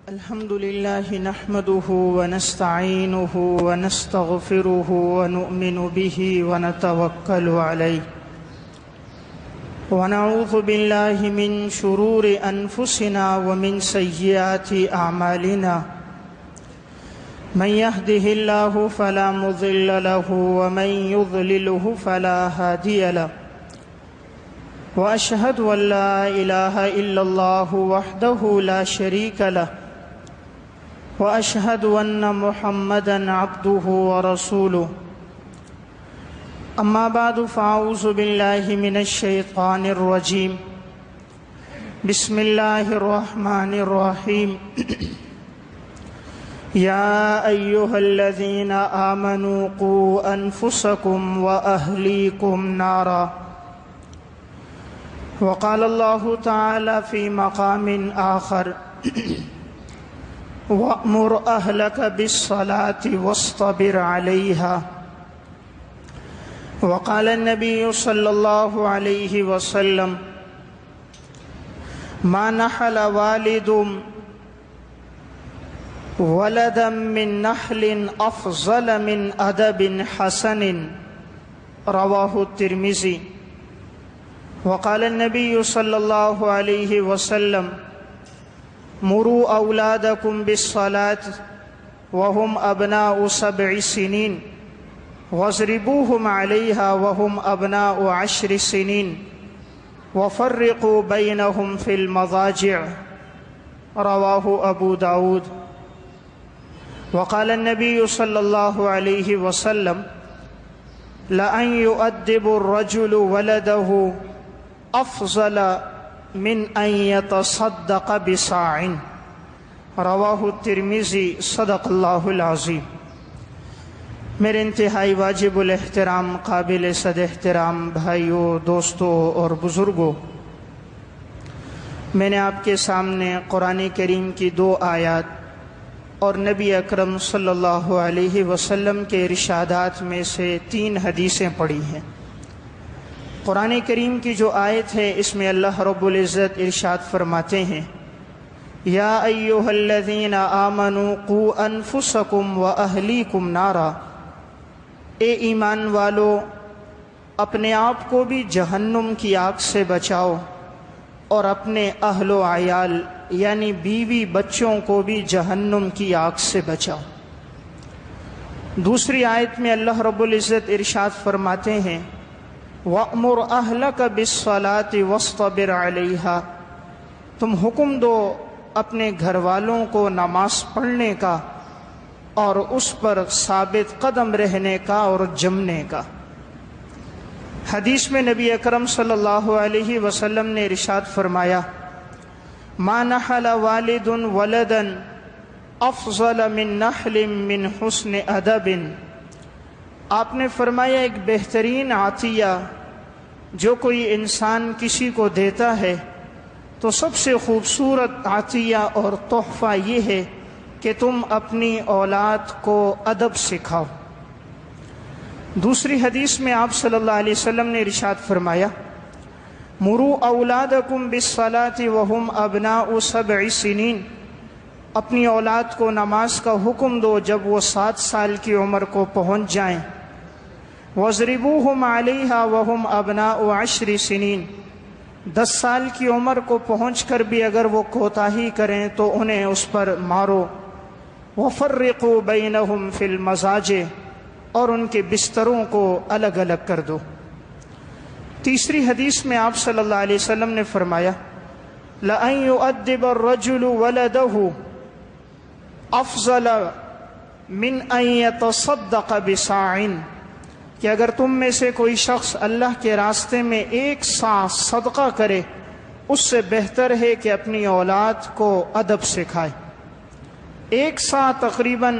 الحمد لله نحمده ونستعينه ونستغفره ونؤمن به ونتوكل عليه ونعوذ بالله من شرور أنفسنا ومن سيئات أعمالنا من يهده الله فلا مضل له ومن يضلله فلا هادي له وأشهد أن لا إله إلا الله وحده لا شريك له وأشهد أن محمدًا عبده ورسوله أما بعد فأعوذ بالله من الشيطان الرجيم بسم الله الرحمن الرحيم يا أيها الذين آمنوا قوا أنفسكم وأهليكم نارا وقال الله تعالى في مقام آخر وأمر أهلك بالصلاة واصطبر عليها وقال النبي صلى الله عليه وسلم ما نحل والد ولدا من نحل أفضل من أدب حسن رواه الترمذي وقال النبي صلى الله عليه وسلم مروا أولادكم بالصلاة وهم أبناء 7 سنين واضربوهم عليها وهم أبناء 10 سنين وفرقوا بينهم في المضاجع رواه أبو داود وقال النبي صلى الله عليه وسلم لأن يؤدب الرجل ولده أفضل من أن يتصدق بصاع رواہ الترمذی صدق اللہ العظیم۔ میرے انتہائی واجب الاحترام قابل صد احترام بھائیوں، دوستوں اور بزرگوں، میں نے آپ کے سامنے قرآن کریم کی 2 آیات اور نبی اکرم صلی اللہ علیہ وسلم کے ارشادات میں سے 3 حدیثیں پڑھی ہیں۔ قرآن کریم کی جو آیت ہے اس میں اللہ رب العزت ارشاد فرماتے ہیں یا ایھا الذین آمنوا قوا انفسکم واہلیکم نارا، اے ایمان والو اپنے آپ کو بھی جہنم کی آگ سے بچاؤ اور اپنے اہل و عیال یعنی بیوی بچوں کو بھی جہنم کی آگ سے بچاؤ۔ دوسری آیت میں اللہ رب العزت ارشاد فرماتے ہیں وَأْمُرْ أَهْلَكَ بِالصَّلَاةِ وَاصْطَبِرْ عَلَيْهَا، تم حکم دو اپنے گھر والوں کو نماز پڑھنے کا اور اس پر ثابت قدم رہنے کا اور جمنے کا۔ حدیث میں نبی اکرم صلی اللہ علیہ وسلم نے ارشاد فرمایا مَا نَحَلَ وَالِدٌ وَلَدًا أَفْضَلَ مِن نَحْلٍ مِّن حُسْنِ أَدَبٍ، آپ نے فرمایا ایک بہترین عطیہ جو کوئی انسان کسی کو دیتا ہے تو سب سے خوبصورت عطیہ اور تحفہ یہ ہے کہ تم اپنی اولاد کو ادب سکھاؤ۔ دوسری حدیث میں آپ صلی اللہ علیہ وسلم نے ارشاد فرمایا مروا اولادکم بالصلاة وهم ابناء 7 سنین، اپنی اولاد کو نماز کا حکم دو جب وہ 7 سال کی عمر کو پہنچ جائیں۔ وَاضْرِبُوهُمْ عَلَيْهَا وَهُمْ أَبْنَاءُ 10 سنین، 10 سال کی عمر کو پہنچ کر بھی اگر وہ کوتاہی کریں تو انہیں اس پر مارو۔ وَفَرِّقُوا بَيْنَهُمْ فِي الْمَضَاجِعِ، اور ان کے بستروں کو الگ الگ کر دو۔ تیسری حدیث میں آپ صلی اللہ علیہ وسلم نے فرمایا لَأَن يُؤَدِّبَ الرَّجُلُ وَلَدَهُ أَفْضَلَ مِنْ أَن يَتَصَدَّقَ بِصَاعٍ، کہ اگر تم میں سے کوئی شخص اللہ کے راستے میں 1 صاع صدقہ کرے اس سے بہتر ہے کہ اپنی اولاد کو ادب سکھائے۔ 1 صاع تقریباً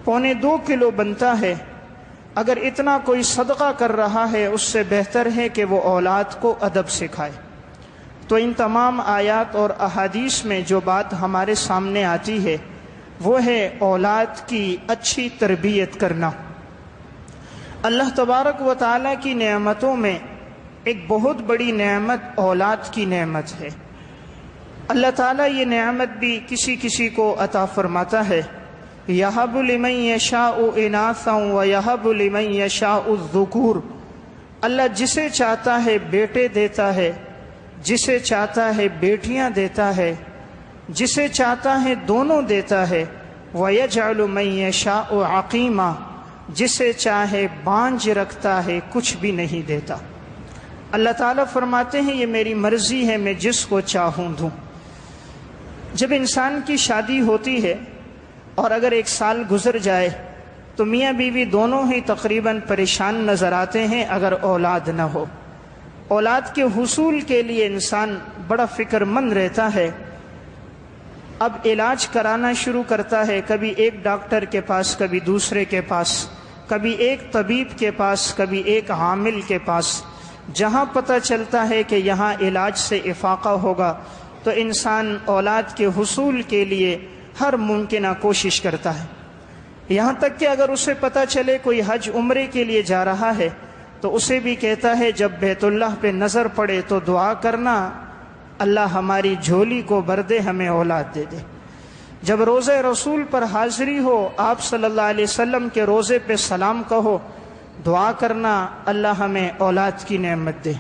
1.25 کلو بنتا ہے، اگر اتنا کوئی صدقہ کر رہا ہے اس سے بہتر ہے کہ وہ اولاد کو ادب سکھائے۔ تو ان تمام آیات اور احادیث میں جو بات ہمارے سامنے آتی ہے وہ ہے اولاد کی اچھی تربیت کرنا۔ اللہ تبارک و تعالیٰ کی نعمتوں میں ایک بہت بڑی نعمت اولاد کی نعمت ہے۔ اللہ تعالیٰ یہ نعمت بھی کسی کسی کو عطا فرماتا ہے، یہب لمن یشاء اناثا ویہب لمن یشاء الذکور، اللہ جسے چاہتا ہے بیٹے دیتا ہے، جسے چاہتا ہے بیٹیاں دیتا ہے، جسے چاہتا ہے دونوں دیتا ہے، وَيَجْعَلُ مَن يَشَاءُ عَقِيمًا، جسے چاہے بانجھ رکھتا ہے، کچھ بھی نہیں دیتا۔ اللہ تعالیٰ فرماتے ہیں یہ میری مرضی ہے، میں جس کو چاہوں دوں۔ جب انسان کی شادی ہوتی ہے اور اگر 1 سال گزر جائے تو میاں بیوی دونوں ہی تقریباً پریشان نظر آتے ہیں اگر اولاد نہ ہو۔ اولاد کے حصول کے لیے انسان بڑا فکر مند رہتا ہے، اب علاج کرانا شروع کرتا ہے، کبھی ایک ڈاکٹر کے پاس، کبھی دوسرے کے پاس، کبھی ایک طبیب کے پاس، کبھی ایک حامل کے پاس۔ جہاں پتہ چلتا ہے کہ یہاں علاج سے افاقہ ہوگا تو انسان اولاد کے حصول کے لیے ہر ممکنہ کوشش کرتا ہے۔ یہاں تک کہ اگر اسے پتہ چلے کوئی حج عمرے کے لیے جا رہا ہے تو اسے بھی کہتا ہے جب بیت اللہ پہ نظر پڑے تو دعا کرنا اللہ ہماری جھولی کو بھر دے، ہمیں اولاد دے دے۔ جب روزہ رسول پر حاضری ہو، آپ صلی اللہ علیہ وسلم کے روزے پہ سلام کہو، دعا کرنا اللہ ہمیں اولاد کی نعمت دے۔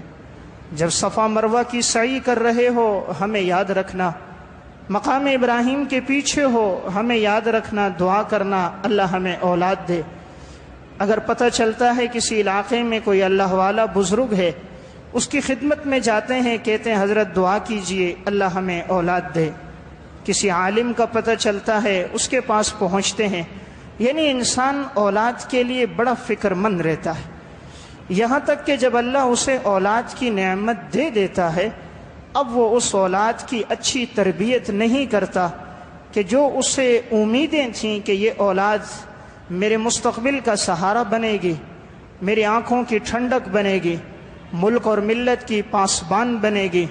جب صفا مروہ کی سعی کر رہے ہو، ہمیں یاد رکھنا، مقام ابراہیم کے پیچھے ہو، ہمیں یاد رکھنا، دعا کرنا اللہ ہمیں اولاد دے۔ اگر پتہ چلتا ہے کسی علاقے میں کوئی اللہ والا بزرگ ہے، اس کی خدمت میں جاتے ہیں، کہتے ہیں حضرت دعا کیجئے اللہ ہمیں اولاد دے۔ کسی عالم کا پتہ چلتا ہے، اس کے پاس پہنچتے ہیں۔ یعنی انسان اولاد کے لیے بڑا فکر مند رہتا ہے، یہاں تک کہ جب اللہ اسے اولاد کی نعمت دے دیتا ہے، اب وہ اس اولاد کی اچھی تربیت نہیں کرتا کہ جو اسے امیدیں تھیں کہ یہ اولاد میرے مستقبل کا سہارا بنے گی، میری آنکھوں کی ٹھنڈک بنے گی، ملک اور ملت کی پاسبان بنے گی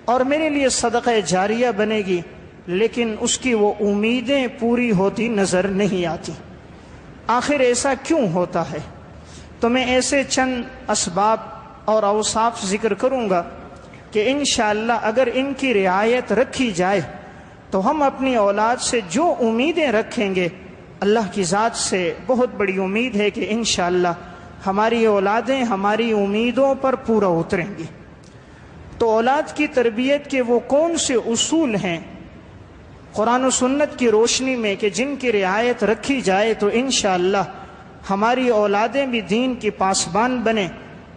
اور میرے لیے صدقہ جاریہ بنے گی، لیکن اس کی وہ امیدیں پوری ہوتی نظر نہیں آتی۔ آخر ایسا کیوں ہوتا ہے؟ تو میں ایسے چند اسباب اور اوصاف ذکر کروں گا کہ انشاءاللہ اگر ان کی رعایت رکھی جائے تو ہم اپنی اولاد سے جو امیدیں رکھیں گے، اللہ کی ذات سے بہت بڑی امید ہے کہ انشاءاللہ ہماری اولادیں ہماری امیدوں پر پورا اتریں گی۔ تو اولاد کی تربیت کے وہ کون سے اصول ہیں قرآن و سنت کی روشنی میں کہ جن کی رعایت رکھی جائے تو انشاءاللہ ہماری اولادیں بھی دین کی پاسبان بنیں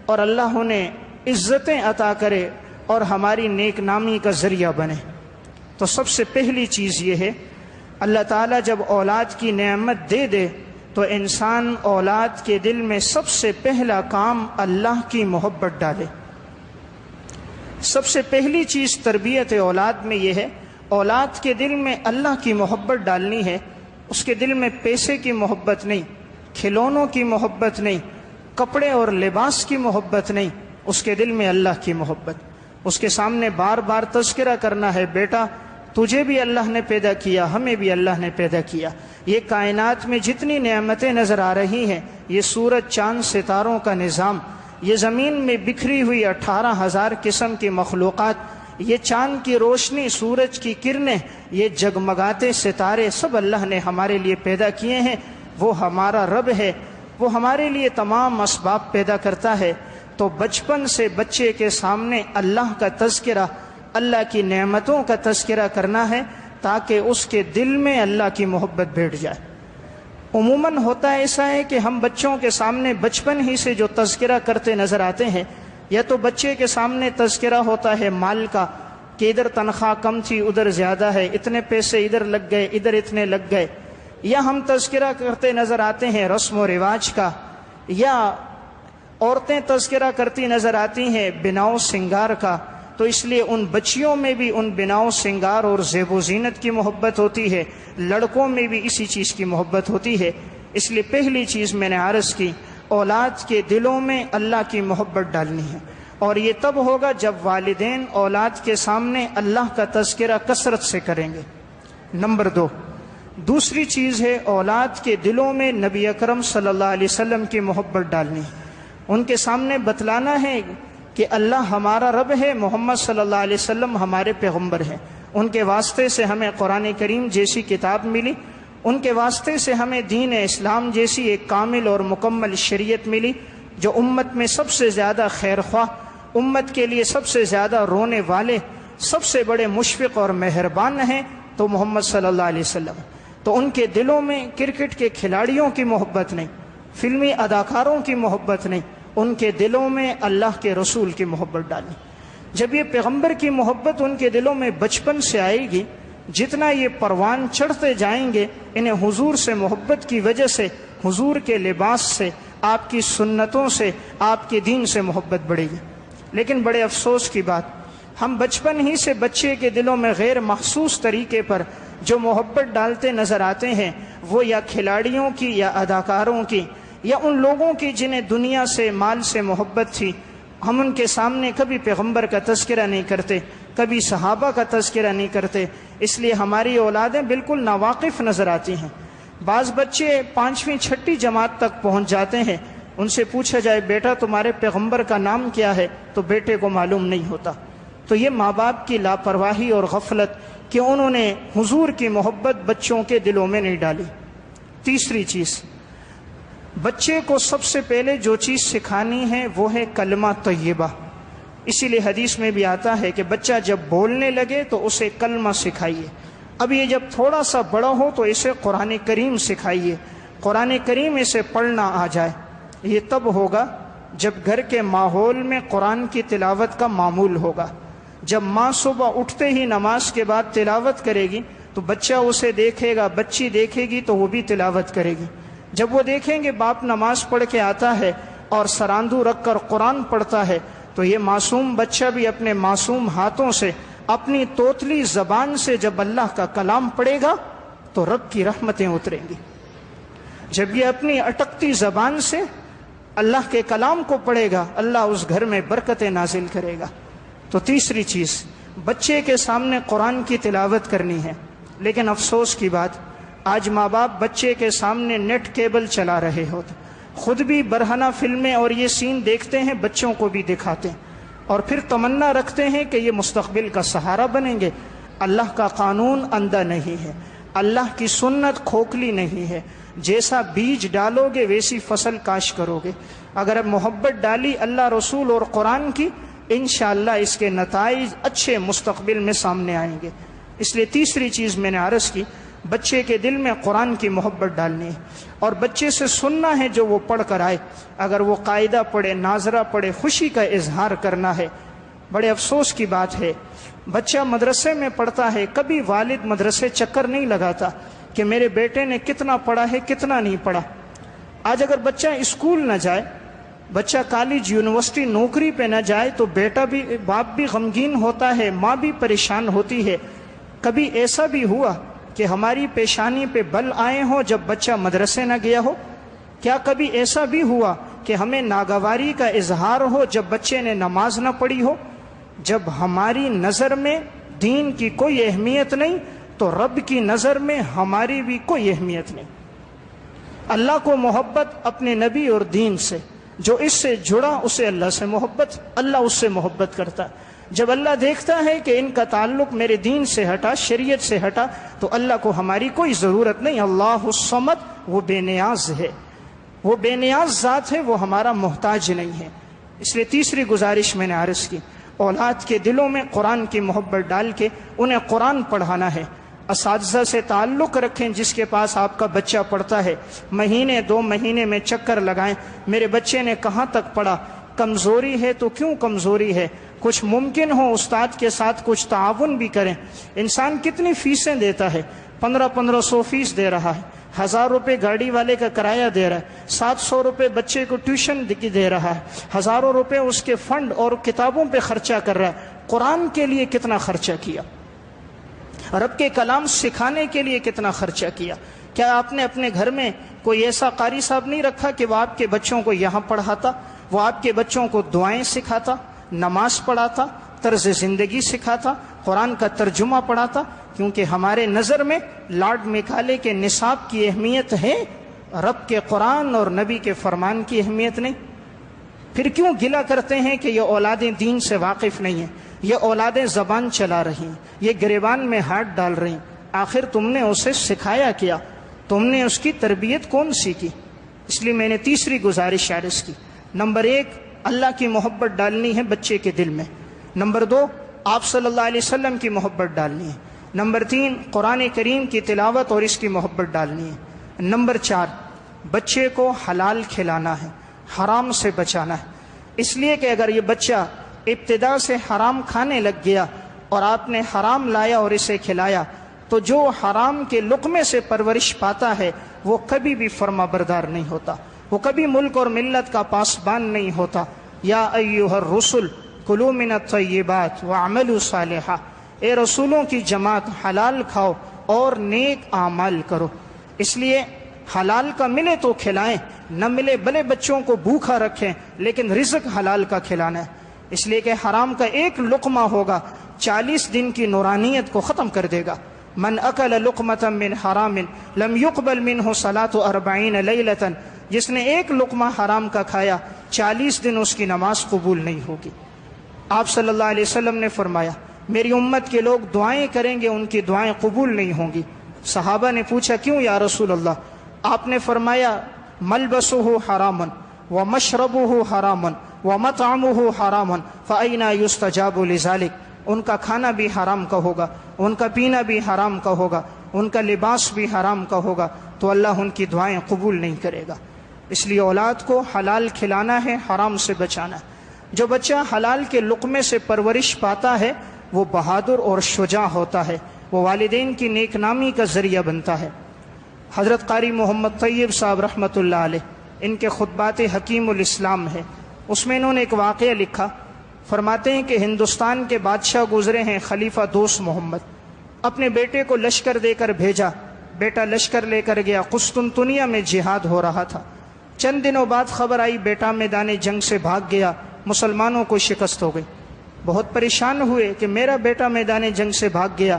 اور اللہ انہیں عزتیں عطا کرے اور ہماری نیک نامی کا ذریعہ بنے؟ تو سب سے پہلی چیز یہ ہے، اللہ تعالیٰ جب اولاد کی نعمت دے دے تو انسان اولاد کے دل میں سب سے پہلا کام اللہ کی محبت ڈالے۔ سب سے پہلی چیز تربیت اولاد میں یہ ہے، اولاد کے دل میں اللہ کی محبت ڈالنی ہے۔ اس کے دل میں پیسے کی محبت نہیں، کھلونوں کی محبت نہیں، کپڑے اور لباس کی محبت نہیں، اس کے دل میں اللہ کی محبت۔ اس کے سامنے بار بار تذکرہ کرنا ہے، بیٹا تجھے بھی اللہ نے پیدا کیا، ہمیں بھی اللہ نے پیدا کیا۔ یہ کائنات میں جتنی نعمتیں نظر آ رہی ہیں، یہ سورج چاند ستاروں کا نظام، یہ زمین میں بکھری ہوئی 18,000 قسم کی مخلوقات، یہ چاند کی روشنی، سورج کی کرنیں، یہ جگمگاتے ستارے، سب اللہ نے ہمارے لیے پیدا کیے ہیں۔ وہ ہمارا رب ہے، وہ ہمارے لیے تمام اسباب پیدا کرتا ہے۔ تو بچپن سے بچے کے سامنے اللہ کا تذکرہ، اللہ کی نعمتوں کا تذکرہ کرنا ہے تاکہ اس کے دل میں اللہ کی محبت بیٹھ جائے۔ عموماً ہوتا ایسا ہے کہ ہم بچوں کے سامنے بچپن ہی سے جو تذکرہ کرتے نظر آتے ہیں، یا تو بچے کے سامنے تذکرہ ہوتا ہے مال کا کہ ادھر تنخواہ کم تھی ادھر زیادہ ہے، اتنے پیسے ادھر لگ گئے ادھر اتنے لگ گئے، یا ہم تذکرہ کرتے نظر آتے ہیں رسم و رواج کا، یا عورتیں تذکرہ کرتی نظر آتی ہیں بناؤ سنگار کا۔ تو اس لیے ان بچیوں میں بھی ان بناؤ سنگار اور زیب و زینت کی محبت ہوتی ہے، لڑکوں میں بھی اسی چیز کی محبت ہوتی ہے۔ اس لیے پہلی چیز میں نے عرض کی، اولاد کے دلوں میں اللہ کی محبت ڈالنی ہے، اور یہ تب ہوگا جب والدین اولاد کے سامنے اللہ کا تذکرہ کثرت سے کریں گے۔ نمبر 2، دوسری چیز ہے اولاد کے دلوں میں نبی اکرم صلی اللہ علیہ وسلم کی محبت ڈالنی ہے۔ ان کے سامنے بتلانا ہے کہ اللہ ہمارا رب ہے، محمد صلی اللہ علیہ وسلم ہمارے پیغمبر ہیں، ان کے واسطے سے ہمیں قرآن کریم جیسی کتاب ملی، ان کے واسطے سے ہمیں دین اسلام جیسی ایک کامل اور مکمل شریعت ملی جو امت میں سب سے زیادہ خیر خواہ، امت کے لیے سب سے زیادہ رونے والے، سب سے بڑے مشفق اور مہربان ہیں تو محمد صلی اللہ علیہ وسلم۔ تو ان کے دلوں میں کرکٹ کے کھلاڑیوں کی محبت نہیں، فلمی اداکاروں کی محبت نہیں، ان کے دلوں میں اللہ کے رسول کی محبت ڈالی۔ جب یہ پیغمبر کی محبت ان کے دلوں میں بچپن سے آئے گی، جتنا یہ پروان چڑھتے جائیں گے، انہیں حضور سے محبت کی وجہ سے، حضور کے لباس سے، آپ کی سنتوں سے، آپ کے دین سے محبت بڑھے گی۔ لیکن بڑے افسوس کی بات، ہم بچپن ہی سے بچے کے دلوں میں غیر محسوس طریقے پر جو محبت ڈالتے نظر آتے ہیں، وہ یا کھلاڑیوں کی یا اداکاروں کی یا ان لوگوں کی جنہیں دنیا سے، مال سے محبت تھی۔ ہم ان کے سامنے کبھی پیغمبر کا تذکرہ نہیں کرتے، کبھی صحابہ کا تذکرہ نہیں کرتے، اس لیے ہماری اولادیں بالکل ناواقف نظر آتی ہیں۔ بعض بچے 5ویں 6ٹھی جماعت تک پہنچ جاتے ہیں، ان سے پوچھا جائے بیٹا تمہارے پیغمبر کا نام کیا ہے، تو بیٹے کو معلوم نہیں ہوتا۔ تو یہ ماں باپ کی لاپرواہی اور غفلت کہ انہوں نے حضور کی محبت بچوں کے دلوں میں نہیں ڈالی۔ تیسری چیز، بچے کو سب سے پہلے جو چیز سکھانی ہے وہ ہے کلمہ طیبہ۔ اسی لیے حدیث میں بھی آتا ہے کہ بچہ جب بولنے لگے تو اسے کلمہ سکھائیے۔ اب یہ جب تھوڑا سا بڑا ہو تو اسے قرآن کریم سکھائیے، قرآن کریم اسے پڑھنا آ جائے۔ یہ تب ہوگا جب گھر کے ماحول میں قرآن کی تلاوت کا معمول ہوگا۔ جب ماں صبح اٹھتے ہی نماز کے بعد تلاوت کرے گی تو بچہ اسے دیکھے گا، بچی دیکھے گی تو وہ بھی تلاوت کرے گی۔ جب وہ دیکھیں گے باپ نماز پڑھ کے آتا ہے اور سراندو رکھ کر قرآن پڑھتا ہے تو یہ معصوم بچہ بھی اپنے معصوم ہاتھوں سے، اپنی توتلی زبان سے جب اللہ کا کلام پڑھے گا تو رب کی رحمتیں اتریں گی۔ جب یہ اپنی اٹکتی زبان سے اللہ کے کلام کو پڑھے گا، اللہ اس گھر میں برکتیں نازل کرے گا۔ تو تیسری چیز، بچے کے سامنے قرآن کی تلاوت کرنی ہے۔ لیکن افسوس کی بات، آج ماں باپ بچے کے سامنے نیٹ کیبل چلا رہے ہوتے، خود بھی برہنہ فلمیں اور یہ سین دیکھتے ہیں، بچوں کو بھی دکھاتے ہیں، اور پھر تمنا رکھتے ہیں کہ یہ مستقبل کا سہارا بنیں گے۔ اللہ کا قانون اندھا نہیں ہے، اللہ کی سنت کھوکھلی نہیں ہے۔ جیسا بیج ڈالو گے ویسی فصل کاش کرو گے۔ اگر اب محبت ڈالی اللہ رسول اور قرآن کی، انشاءاللہ اس کے نتائج اچھے مستقبل میں سامنے آئیں گے۔ اس لیے تیسری چیز میں نے عرض کی، بچے کے دل میں قرآن کی محبت ڈالنی ہے، اور بچے سے سننا ہے جو وہ پڑھ کر آئے۔ اگر وہ قاعدہ پڑھے، ناظرہ پڑھے، خوشی کا اظہار کرنا ہے۔ بڑے افسوس کی بات ہے، بچہ مدرسے میں پڑھتا ہے، کبھی والد مدرسے چکر نہیں لگاتا کہ میرے بیٹے نے کتنا پڑھا ہے، کتنا نہیں پڑھا۔ آج اگر بچہ اسکول نہ جائے، بچہ کالج، یونیورسٹی، نوکری پہ نہ جائے تو بیٹا بھی، باپ بھی غمگین ہوتا ہے، ماں بھی پریشان ہوتی ہے۔ کبھی ایسا بھی ہوا کہ ہماری پیشانی پہ بل آئے ہوں جب بچہ مدرسے نہ گیا ہو؟ کیا کبھی ایسا بھی ہوا کہ ہمیں ناگواری کا اظہار ہو جب بچے نے نماز نہ پڑھی ہو؟ جب ہماری نظر میں دین کی کوئی اہمیت نہیں تو رب کی نظر میں ہماری بھی کوئی اہمیت نہیں۔ اللہ کو محبت اپنے نبی اور دین سے، جو اس سے جڑا اسے اللہ سے محبت، اللہ اس سے محبت کرتا ہے۔ جب اللہ دیکھتا ہے کہ ان کا تعلق میرے دین سے ہٹا، شریعت سے ہٹا، تو اللہ کو ہماری کوئی ضرورت نہیں۔ اللہ الصمد، وہ بے نیاز ہے، وہ بے نیاز ذات ہے، وہ ہمارا محتاج نہیں ہے۔ اس لیے تیسری گزارش میں نے عرض کی، اولاد کے دلوں میں قرآن کی محبت ڈال کے انہیں قرآن پڑھانا ہے۔ اساتذہ سے تعلق رکھیں جس کے پاس آپ کا بچہ پڑھتا ہے، مہینے 2 مہینے میں چکر لگائیں، میرے بچے نے کہاں تک پڑھا، کمزوری ہے تو کیوں کمزوری ہے، کچھ ممکن ہو استاد کے ساتھ کچھ تعاون بھی کریں۔ انسان کتنی فیسیں دیتا ہے، 1500 فیس دے رہا ہے، 1000 روپے گاڑی والے کا کرایہ دے رہا ہے، 700 روپے بچے کو ٹیوشن دے رہا ہے، ہزاروں روپے اس کے فنڈ اور کتابوں پہ خرچہ کر رہا ہے۔ قرآن کے لیے کتنا خرچہ کیا، رب کے کلام سکھانے کے لیے کتنا خرچہ کیا؟ کیا آپ نے اپنے گھر میں کوئی ایسا قاری صاحب نہیں رکھا کہ وہ آپ کے بچوں کو یہاں پڑھاتا، وہ آپ کے بچوں کو دعائیں سکھاتا، نماز پڑھاتا، طرز زندگی سکھاتا، قرآن کا ترجمہ پڑھاتا؟ کیونکہ ہمارے نظر میں لارڈ میکالے کے نصاب کی اہمیت ہے، رب کے قرآن اور نبی کے فرمان کی اہمیت نہیں۔ پھر کیوں گلہ کرتے ہیں کہ یہ اولادیں دین سے واقف نہیں ہیں؟ یہ اولادیں زبان چلا رہی ہیں، یہ گریبان میں ہاتھ ڈال رہی ہیں، آخر تم نے اسے سکھایا کیا؟ تم نے اس کی تربیت کون سی کی؟ اس لیے میں نے تیسری گزارش عرض کی، نمبر 1 اللہ کی محبت ڈالنی ہے بچے کے دل میں، نمبر 2 آپ صلی اللہ علیہ وسلم کی محبت ڈالنی ہے، نمبر 3 قرآن کریم کی تلاوت اور اس کی محبت ڈالنی ہے، نمبر 4 بچے کو حلال کھلانا ہے، حرام سے بچانا ہے۔ اس لیے کہ اگر یہ بچہ ابتدا سے حرام کھانے لگ گیا اور آپ نے حرام لایا اور اسے کھلایا تو جو حرام کے لقمے سے پرورش پاتا ہے وہ کبھی بھی فرما بردار نہیں ہوتا، وہ کبھی ملک اور ملت کا پاسبان نہیں ہوتا۔ یا ایھا الرسل کلوا من الطیبات واعملوا صالحا، اے رسولوں کی جماعت حلال کھاؤ اور نیک اعمال کرو۔ اس لیے حلال کا ملے تو کھلائیں، نہ ملے بھلے بچوں کو بھوکا رکھیں لیکن رزق حلال کا کھلانا ہے، اس لیے کہ حرام کا ایک لقمہ ہوگا 40 دن کی نورانیت کو ختم کر دے گا۔ من اکل لقمۃ من حرام لم يقبل منہ صلاۃ 40 لیلۃ، جس نے ایک لقمہ حرام کا کھایا 40 دن اس کی نماز قبول نہیں ہوگی۔ آپ صلی اللہ علیہ وسلم نے فرمایا میری امت کے لوگ دعائیں کریں گے، ان کی دعائیں قبول نہیں ہوں گی۔ صحابہ نے پوچھا کیوں یا رسول اللہ؟ آپ نے فرمایا ملبسہ حرام ومشربہ حرام ومطعمہ حرام فأینى یستجاب لذلک، ان کا کھانا بھی حرام کا ہوگا، ان کا پینا بھی حرام کا ہوگا، ان کا لباس بھی حرام کا ہوگا، تو اللہ ان کی دعائیں قبول نہیں کرے گا۔ اس لیے اولاد کو حلال کھلانا ہے، حرام سے بچانا ہے۔ جو بچہ حلال کے لقمے سے پرورش پاتا ہے وہ بہادر اور شجاع ہوتا ہے، وہ والدین کی نیک نامی کا ذریعہ بنتا ہے۔ حضرت قاری محمد طیب صاحب رحمۃ اللہ علیہ، ان کے خطبات حکیم الاسلام ہے، اس میں انہوں نے ایک واقعہ لکھا۔ فرماتے ہیں کہ ہندوستان کے بادشاہ گزرے ہیں خلیفہ دوست محمد، اپنے بیٹے کو لشکر دے کر بھیجا، بیٹا لشکر لے کر گیا، قسطنطنیہ میں جہاد ہو رہا تھا۔ چند دنوں بعد خبر آئی بیٹا میدان جنگ سے بھاگ گیا، مسلمانوں کو شکست ہو گئی۔ بہت پریشان ہوئے کہ میرا بیٹا میدان جنگ سے بھاگ گیا۔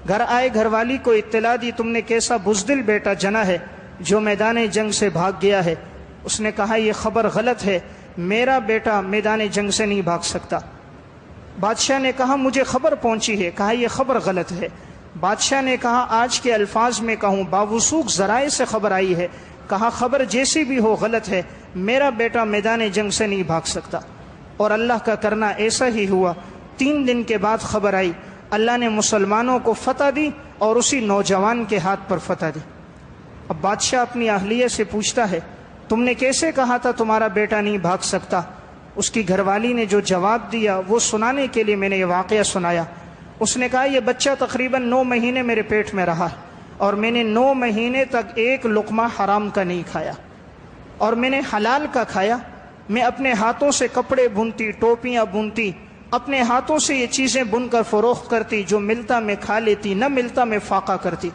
گھر آئے، گھر والی کو اطلاع دی تم نے کیسا بزدل بیٹا جنا ہے جو میدان جنگ سے بھاگ گیا ہے۔ اس نے کہا یہ خبر غلط ہے، میرا بیٹا میدان جنگ سے نہیں بھاگ سکتا۔ بادشاہ نے کہا مجھے خبر پہنچی ہے، کہا یہ خبر غلط ہے۔ بادشاہ نے کہا آج کے الفاظ میں کہوں باوثوق ذرائع سے خبر آئی ہے، کہا خبر جیسی بھی ہو غلط ہے، میرا بیٹا میدان جنگ سے نہیں بھاگ سکتا۔ اور اللہ کا کرنا ایسا ہی ہوا۔ 3 دن کے بعد خبر آئی، اللہ نے مسلمانوں کو فتح دی اور اسی نوجوان کے ہاتھ پر فتح دی۔ اب بادشاہ اپنی اہلیہ سے پوچھتا ہے تم نے کیسے کہا تھا تمہارا بیٹا نہیں بھاگ سکتا؟ اس کی گھر والی نے جو جواب دیا وہ سنانے کے لیے میں نے یہ واقعہ سنایا۔ اس نے کہا یہ بچہ تقریباً 9 مہینے میرے پیٹ میں رہا اور میں نے 9 مہینے تک ایک لقمہ حرام کا نہیں کھایا اور میں نے حلال کا کھایا۔ میں اپنے ہاتھوں سے کپڑے بنتی، ٹوپیاں بنتی، اپنے ہاتھوں سے یہ چیزیں بن کر فروخت کرتی، جو ملتا میں کھا لیتی، نہ ملتا میں فاقہ کرتی۔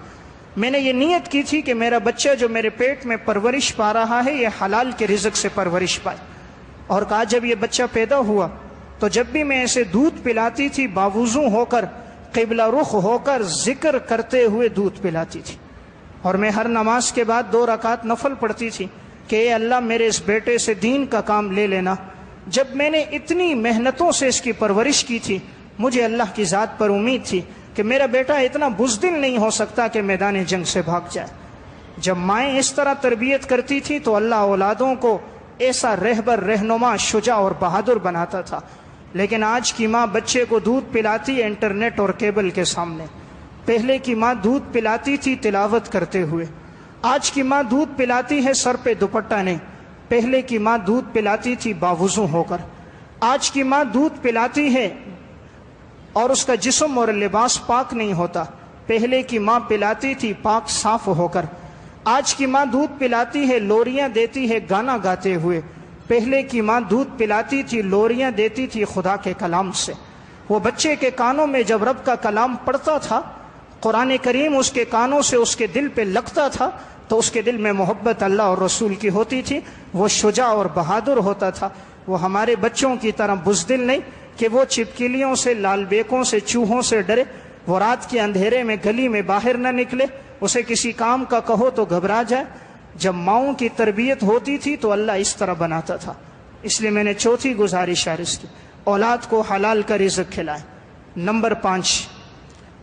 میں نے یہ نیت کی تھی کہ میرا بچہ جو میرے پیٹ میں پرورش پا رہا ہے یہ حلال کے رزق سے پرورش پائے۔ اور کہا جب یہ بچہ پیدا ہوا تو جب بھی میں اسے دودھ پلاتی تھی باوضو ہو کر، قبلہ رخ ہو کر ذکر کرتے ہوئے دودھ پلاتی تھی، اور میں ہر نماز کے بعد 2 رکعت نفل پڑھتی تھی کہ اے اللہ میرے اس بیٹے سے دین کا کام لے لینا۔ جب میں نے اتنی محنتوں سے اس کی پرورش کی تھی، مجھے اللہ کی ذات پر امید تھی کہ میرا بیٹا اتنا بزدل نہیں ہو سکتا کہ میدان جنگ سے بھاگ جائے۔ جب مائیں اس طرح تربیت کرتی تھی تو اللہ اولادوں کو ایسا رہبر، رہنما، شجاع اور بہادر بناتا تھا۔ لیکن آج کی ماں بچے کو دودھ پلاتی ہے انٹرنیٹ اور کیبل کے سامنے، پہلے کی ماں دودھ پلاتی تھی تلاوت کرتے ہوئے، آج کی ماں دودھ پلاتی ہے سر پہ دوپٹہ نہیں، پہلے کی ماں دودھ پلاتی تھی باوضو ہو کر، آج کی ماں دودھ پلاتی ہے اور اس کا جسم اور لباس پاک نہیں ہوتا، پہلے کی ماں پلاتی تھی پاک صاف ہو کر، آج کی ماں دودھ پلاتی ہے لوریاں دیتی ہے گانا گاتے ہوئے، پہلے کی ماں دودھ پلاتی تھی لوریاں دیتی تھی خدا کے کلام سے۔ وہ بچے کے کانوں میں جب رب کا کلام پڑتا تھا، قرآن کریم اس کے کانوں سے اس کے دل پہ لگتا تھا تو اس کے دل میں محبت اللہ اور رسول کی ہوتی تھی، وہ شجاع اور بہادر ہوتا تھا۔ وہ ہمارے بچوں کی طرح بزدل نہیں کہ وہ چپکلیوں سے، لال بیکوں سے، چوہوں سے ڈرے، وہ رات کے اندھیرے میں گلی میں باہر نہ نکلے، اسے کسی کام کا کہو تو گھبرا جائے۔ جب ماؤں کی تربیت ہوتی تھی تو اللہ اس طرح بناتا تھا۔ اس لیے میں نے چوتھی گزارش عرض کی، اولاد کو حلال کا رزق کھلائیں۔ نمبر 5،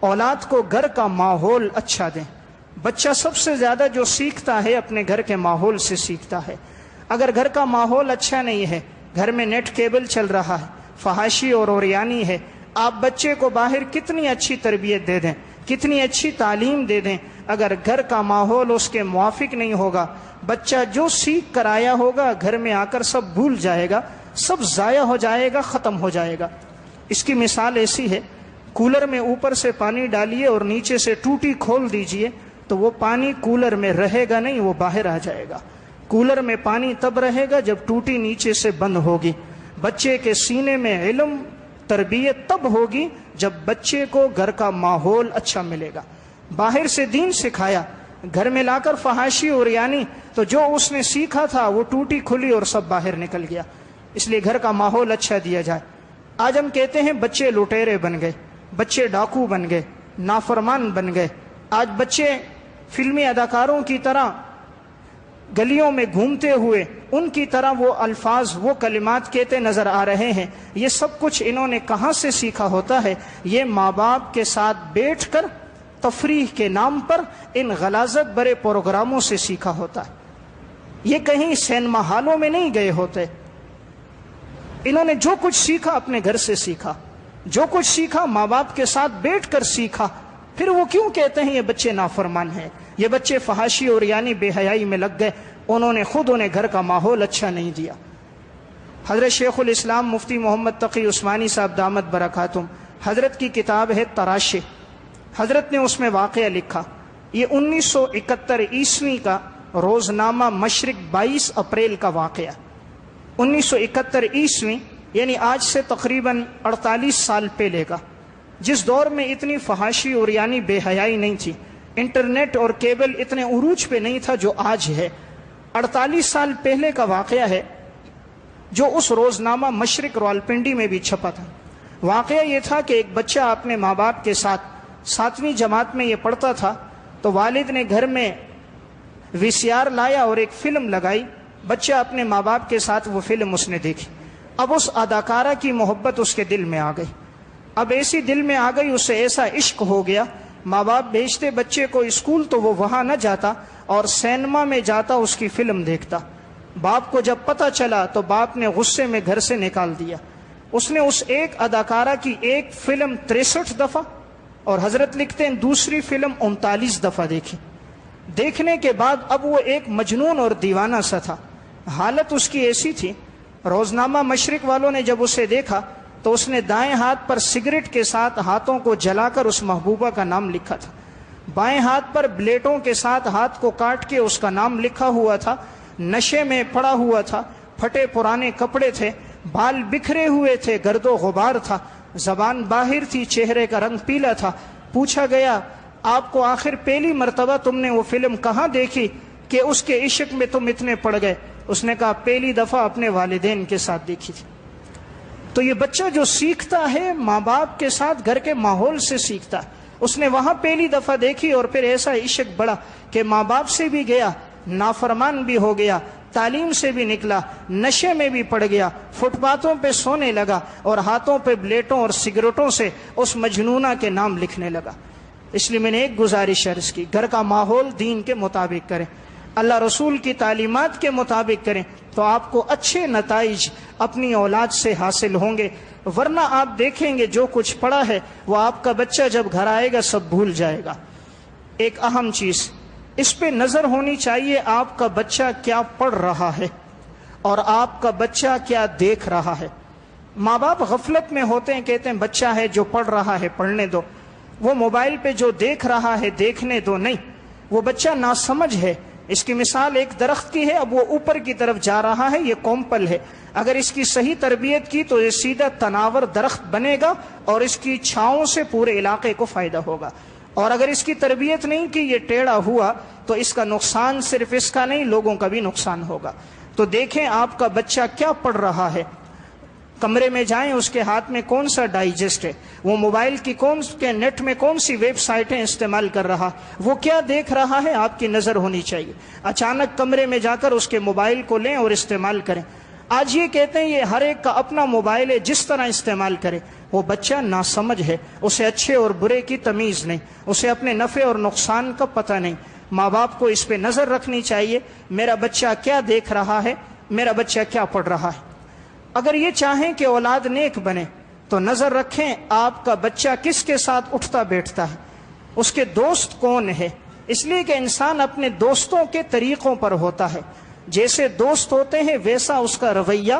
اولاد کو گھر کا ماحول اچھا دیں۔ بچہ سب سے زیادہ جو سیکھتا ہے اپنے گھر کے ماحول سے سیکھتا ہے۔ اگر گھر کا ماحول اچھا نہیں ہے، گھر میں نیٹ کیبل چل رہا ہے، فحاشی اور عریانی ہے، آپ بچے کو باہر کتنی اچھی تربیت دے دیں، کتنی اچھی تعلیم دے دیں، اگر گھر کا ماحول اس کے موافق نہیں ہوگا، بچہ جو سیکھ کر آیا ہوگا گھر میں آ کر سب بھول جائے گا، سب ضائع ہو جائے گا، ختم ہو جائے گا۔ اس کی مثال ایسی ہے، کولر میں اوپر سے پانی ڈالیے اور نیچے سے ٹوٹی کھول دیجئے تو وہ پانی کولر میں رہے گا نہیں، وہ باہر آ جائے گا۔ کولر میں پانی تب رہے گا جب ٹوٹی نیچے سے بند ہوگی۔ بچے کے سینے میں علم، تربیت تب ہوگی جب بچے کو گھر کا ماحول اچھا ملے گا۔ باہر سے دین سکھایا، گھر میں لا کر فحاشی اور یعنی تو جو اس نے سیکھا تھا وہ ٹوٹی کھلی اور سب باہر نکل گیا۔ اس لیے گھر کا ماحول اچھا دیا جائے۔ آج ہم کہتے ہیں بچے لٹیرے بن گئے، بچے ڈاکو بن گئے، نافرمان بن گئے۔ آج بچے فلمی اداکاروں کی طرح گلیوں میں گھومتے ہوئے ان کی طرح وہ الفاظ، وہ کلمات کہتے نظر آ رہے ہیں۔ یہ سب کچھ انہوں نے کہاں سے سیکھا ہوتا ہے؟ یہ ماں باپ کے ساتھ بیٹھ کر تفریح کے نام پر ان غلاظت برے پروگراموں سے سیکھا ہوتا ہے۔ یہ کہیں سینما ہالوں میں نہیں گئے ہوتے۔ انہوں نے جو کچھ سیکھا اپنے گھر سے سیکھا، جو کچھ سیکھا ماں باپ کے ساتھ بیٹھ کر سیکھا۔ پھر وہ کیوں کہتے ہیں یہ بچے نافرمان ہیں، یہ بچے فحاشی اور یعنی بے حیائی میں لگ گئے؟ انہوں نے خود انہیں گھر کا ماحول اچھا نہیں دیا۔ حضرت شیخ الاسلام مفتی محمد تقی عثمانی صاحب دامت برکاتہم، حضرت کی کتاب ہے تراشے، حضرت نے اس میں واقعہ لکھا۔ یہ 1971 عیسوی کا روزنامہ مشرق 22 اپریل کا واقعہ۔ 1971 عیسوی یعنی آج سے تقریباً 48 سال پہلے کا، جس دور میں اتنی فحاشی اور یعنی بے حیائی نہیں تھی، انٹرنیٹ اور کیبل اتنے عروج پہ نہیں تھا جو آج ہے۔ 48 سال پہلے کا واقعہ ہے جو اس روزنامہ مشرق راولپنڈی میں بھی چھپا تھا۔ واقعہ یہ تھا کہ ایک بچہ اپنے ماں باپ کے ساتھ 7ویں جماعت میں یہ پڑھتا تھا، تو والد نے گھر میں VCR لایا اور ایک فلم لگائی۔ بچہ اپنے ماں باپ کے ساتھ وہ فلم اس نے دیکھی۔ اب اس اداکارہ کی محبت اس کے دل میں آ گئی، اب ایسی دل میں آ گئی، اسے ایسا عشق ہو گیا۔ ماں باپ بھیجتے بچے کو اسکول تو وہ وہاں نہ جاتا اور سینما میں جاتا، اس کی فلم دیکھتا۔ باپ کو جب پتہ چلا تو باپ نے غصے میں گھر سے نکال دیا۔ اس نے اس ایک اداکارہ کی ایک فلم 63 دفعہ اور حضرت لکھتے ہیں دوسری فلم 39 دفعہ دیکھی۔ دیکھنے کے بعد اب وہ ایک مجنون اور دیوانہ سا تھا۔ حالت اس کی ایسی تھی، روزنامہ مشرق والوں نے جب اسے دیکھا تو اس نے دائیں ہاتھ پر سگریٹ کے ساتھ ہاتھوں کو جلا کر اس محبوبہ کا نام لکھا تھا، بائیں ہاتھ پر بلیٹوں کے ساتھ ہاتھ کو کاٹ کے اس کا نام لکھا ہوا تھا۔ نشے میں پڑا ہوا تھا، پھٹے پرانے کپڑے تھے، بال بکھرے ہوئے تھے، گرد و غبار تھا، زبان باہر تھی، چہرے کا رنگ پیلا تھا۔ پوچھا گیا آپ کو آخر پہلی مرتبہ تم نے وہ فلم کہاں دیکھی کہ اس کے عشق میں تم اتنے پڑ گئے؟ اس نے کہا پہلی دفعہ اپنے والدین کے ساتھ دیکھی تھی۔ تو یہ بچہ جو سیکھتا ہے ماں باپ کے ساتھ گھر کے ماحول سے سیکھتا ہے۔ اس نے وہاں پہلی دفعہ دیکھی اور پھر ایسا عشق بڑھا کہ ماں باپ سے بھی گیا، نافرمان بھی ہو گیا، تعلیم سے بھی نکلا، نشے میں بھی پڑ گیا، فٹ پاتھوں پہ سونے لگا اور ہاتھوں پہ بلیٹوں اور سگریٹوں سے اس مجنونہ کے نام لکھنے لگا۔ اس لیے میں نے ایک گزارش عرض کی، گھر کا ماحول دین کے مطابق کریں، اللہ رسول کی تعلیمات کے مطابق کریں تو آپ کو اچھے نتائج اپنی اولاد سے حاصل ہوں گے۔ ورنہ آپ دیکھیں گے جو کچھ پڑھا ہے وہ آپ کا بچہ جب گھر آئے گا سب بھول جائے گا۔ ایک اہم چیز اس پہ نظر ہونی چاہیے، آپ کا بچہ کیا پڑھ رہا ہے اور آپ کا بچہ کیا دیکھ رہا ہے۔ ماں باپ غفلت میں ہوتے ہیں، کہتے ہیں بچہ ہے جو پڑھ رہا ہے پڑھنے دو، وہ موبائل پہ جو دیکھ رہا ہے دیکھنے دو۔ نہیں، وہ بچہ ناسمجھ ہے۔ اس کی مثال ایک درخت کی ہے، اب وہ اوپر کی طرف جا رہا ہے، یہ کومپل ہے۔ اگر اس کی صحیح تربیت کی تو یہ سیدھا تناور درخت بنے گا اور اس کی چھاؤں سے پورے علاقے کو فائدہ ہوگا، اور اگر اس کی تربیت نہیں کی یہ ٹیڑھا ہوا تو اس کا نقصان صرف اس کا نہیں لوگوں کا بھی نقصان ہوگا۔ تو دیکھیں آپ کا بچہ کیا پڑھ رہا ہے، کمرے میں جائیں اس کے ہاتھ میں کون سا ڈائجسٹ ہے، وہ موبائل کی نیٹ میں کون سی ویب سائٹیں استعمال کر رہا، وہ کیا دیکھ رہا ہے، آپ کی نظر ہونی چاہیے۔ اچانک کمرے میں جا کر اس کے موبائل کو لیں اور استعمال کریں۔ آج یہ کہتے ہیں یہ ہر ایک کا اپنا موبائل ہے، جس طرح استعمال کرے۔ وہ بچہ ناسمجھ ہے، اسے اچھے اور برے کی تمیز نہیں، اسے اپنے نفع اور نقصان کا پتہ نہیں۔ ماں باپ کو اس پہ نظر رکھنی چاہیے، میرا بچہ کیا دیکھ رہا ہے، میرا بچہ کیا پڑھ رہا ہے۔ اگر یہ چاہیں کہ اولاد نیک بنے تو نظر رکھیں آپ کا بچہ کس کے ساتھ اٹھتا بیٹھتا ہے، اس کے دوست کون ہے۔ اس لیے کہ انسان اپنے دوستوں کے طریقوں پر ہوتا ہے، جیسے دوست ہوتے ہیں ویسا اس کا رویہ،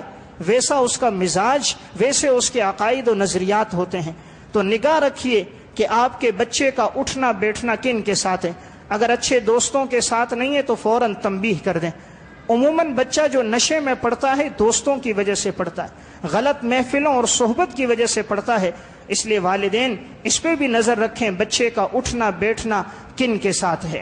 ویسا اس کا مزاج، ویسے اس کے عقائد و نظریات ہوتے ہیں۔ تو نگاہ رکھیے کہ آپ کے بچے کا اٹھنا بیٹھنا کن کے ساتھ ہے۔ اگر اچھے دوستوں کے ساتھ نہیں ہے تو فوراً تنبیہ کر دیں۔ عموماً بچہ جو نشے میں پڑتا ہے دوستوں کی وجہ سے پڑتا ہے، غلط محفلوں اور صحبت کی وجہ سے پڑتا ہے۔ اس لیے والدین اس پہ بھی نظر رکھیں بچے کا اٹھنا بیٹھنا کن کے ساتھ ہے۔